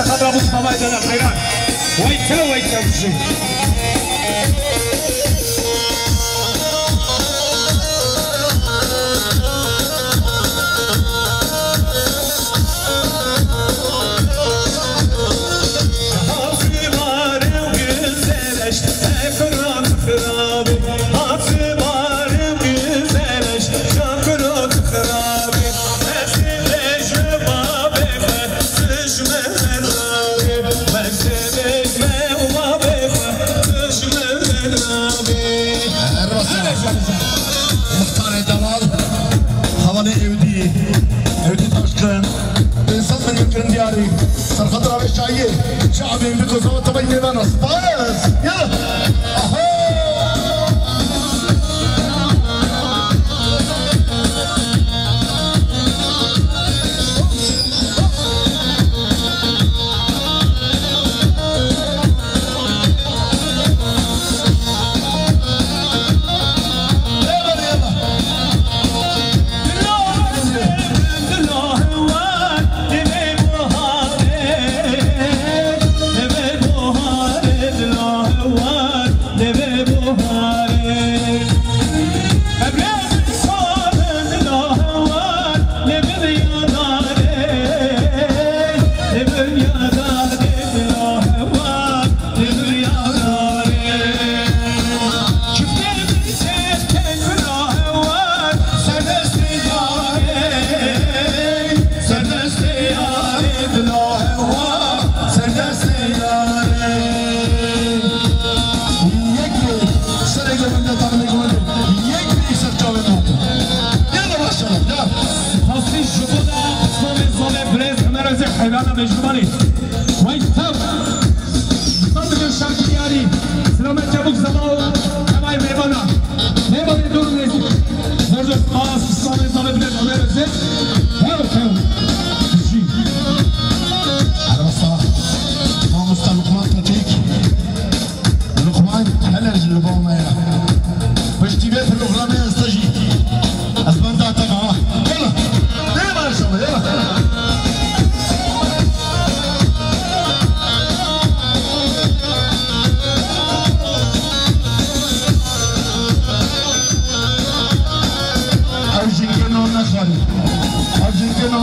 خضرا ابو حمايد انا خيران ويتا بشي مختار دمال حوالی اودی تاشکن انسان من يمكن دياري صار خضرا بالشاية شعبي بكو صوت بيني وانا سبايس يلا حيرانا بجمالي ويتو صدق الشرق دياري سلامت جابوك زماو كماي ميبانا ميباني دور نيزي نرجو خاص اسلامي زماء بلد عمير الزيت هاو جي على مصطلح ما مصطلح لقمان تاتيك لقمان هلا رجل لبوما يا باش تبيت اللغلامية استجي اسبان داتا معاه يلا يلا ان شاء الله يلا Argentina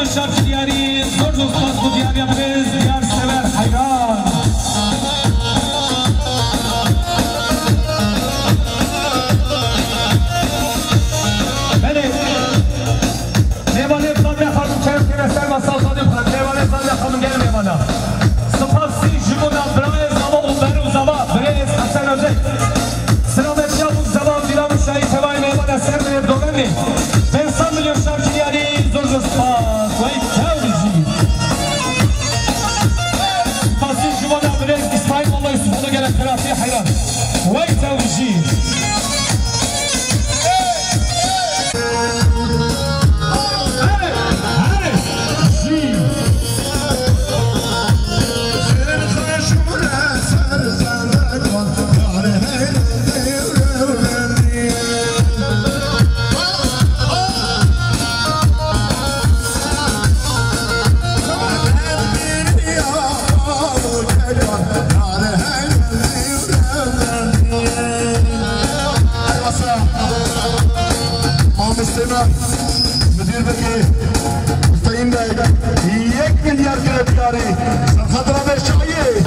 مليون شارك دياري زور زور خاص ديار يا بريز ديار سبر حيران بله نيواني بزاده خانم چند کنه سر مسال خانم خان نيواني بزاده خانم گل میمانا سپاسی جمونا برای زوا و برو زوا بريز حسن اوزه سلامت جابو زوا دیرام شایی توای میمانا سر من دوگنی 500 میلیون شارک دیاری زور زور سپاس وی تاوزی سپاسی جمونا بريز اسماعیل والله یوسفونو گل خلافی حیران وی تاوزی مدير بكي مستعين ده 1 مليار كريداري خطرة بالشعية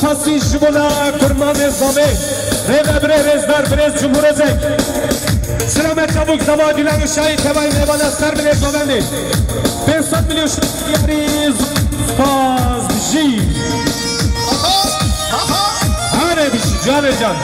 سپاسی جمونا کرمان زامه ریو بره رزدار برز جمهور زنگ سلامت چابوک زوا دیلان شایی توای میوانا سر بره زوانده 500 میلیون شیاری سپاس بشی هره بشی جان جان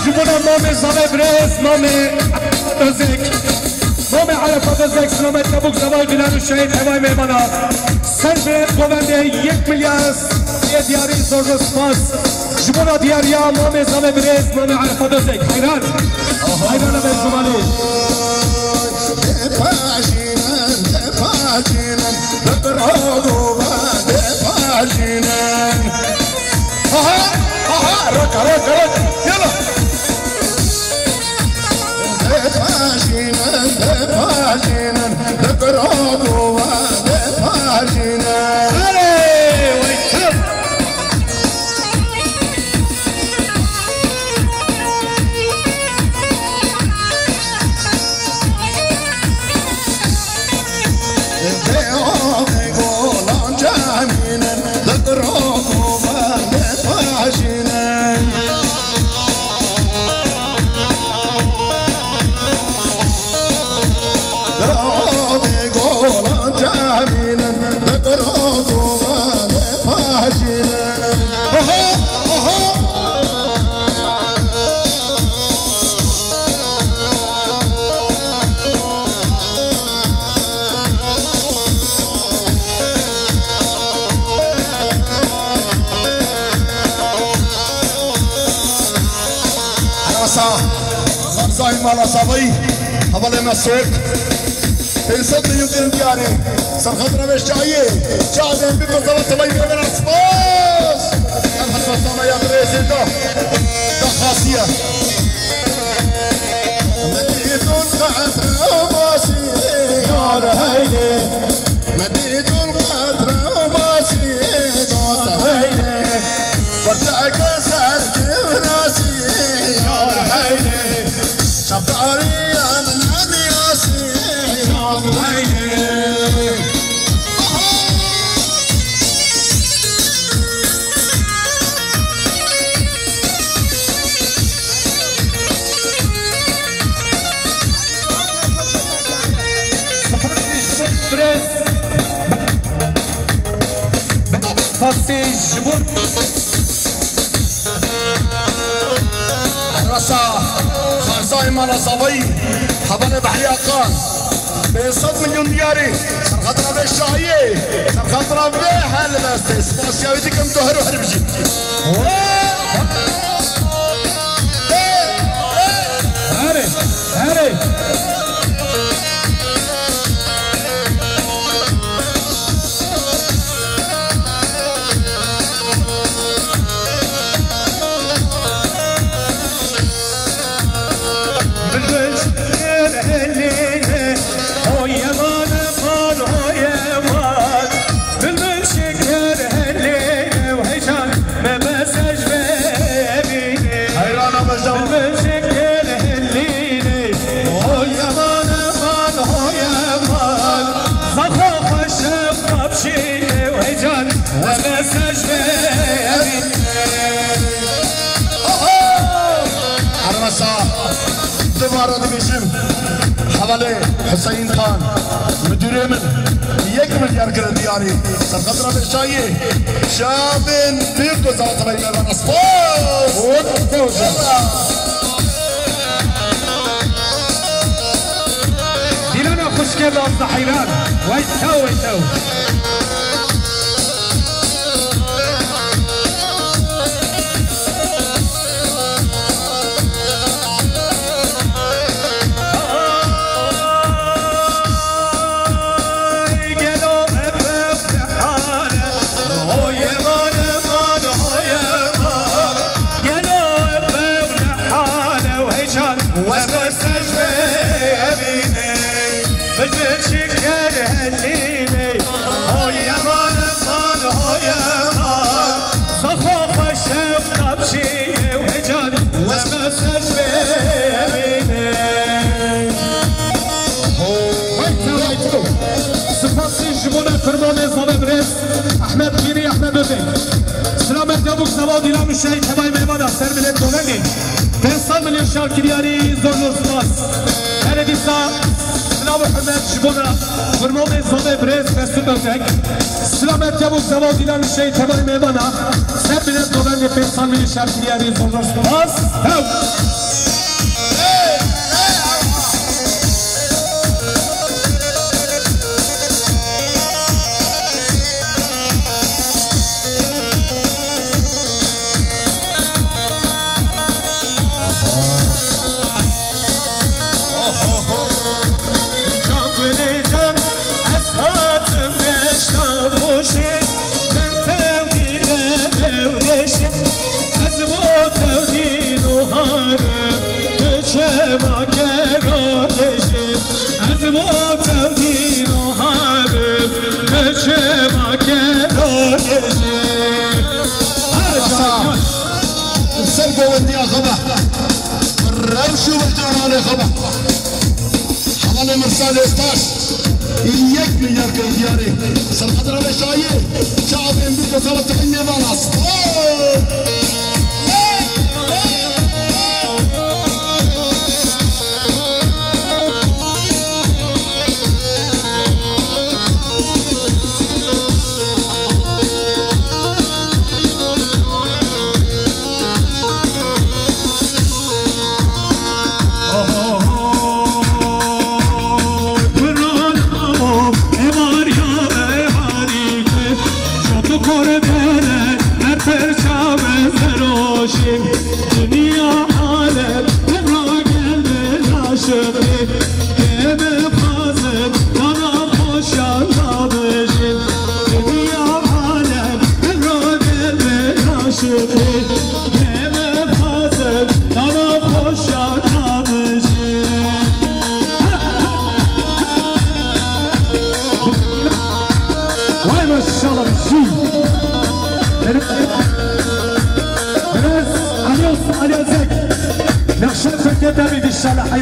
جبنا نام زاویه برز نام ازک نام عرفات ازک سلامت نبوک زوال دیلان شهید هوای میمانا سر به گوونده 1 میلیارد دیاری زور سپاس جبنا دیاریا نام زاویه برز نام عرفات ازک حیران حیران به جمالی دفاجینن ببرادو دفاجینن رک يلا دفاجينا نقربوا دفاجينا مالا صبي حواله مسعود 500 مليون درهم دياري سرخطنا باش جايه جاهزين بكم زوات صبي من الاسباس الحسن سما يا بريزيدو ده خاصيه مديدون قطر وماشي يا هيدي مديدون قطر وماشي يا هيدي برجعك سر راسي يا هيدي شطاري خرزاي مالا صبي حبنا بحري أقان بصد مليون دياري سرخطنا بالشاية سرخطنا بيها لبستي سباسياويتي كم تهر وحربجي هاري هاري دوباره دمیشم حواله حسین خان مدیر من 1 میلیارد کرد دیاری سرخطر بشایی شابن بیر دو زمان تبایی میبان اسپاس دیلنا خوشگل از حیران ویتو ویتو احمد گیری احمد بزن سلامت یابوک زباد ایران و شهید هوای میوان سر ملت دولنی 500 میلیون شارکریاری زور نور سپاس هر دیسا سلام و حمد شبونا فرمان زباد برز مسعود بزن سلامت یابوک زباد ایران و شهید هوای میوان سر ملت دولنی 500 میلیون شارکریاری زور نور سپاس روشو بجارانه خبا حواله مرسال استاش 1 میلیارد کرد دیاری سرخطر بشایی شعب امبی بزارت تقیمی وان نخشى فكرة بدي الشلح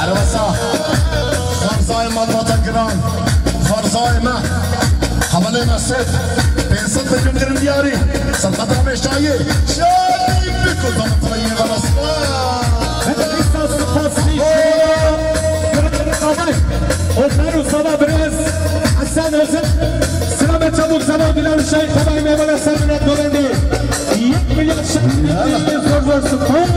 عروسا فرزای مالباتا گران فرزای ما حوالی نصف 500 میلیون گرم دیاری سرخط را بشتایی شادی بکن دامتایی ورسما Osman Usta'da biraz Hasan Özün Selamet çabuk zaman bilen Şahit Tabay Meyvana Sarı'nat Dolendi 1 milyon şahit zor zor spor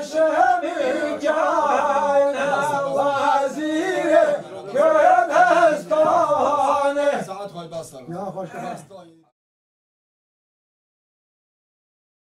Shah سر یا خوش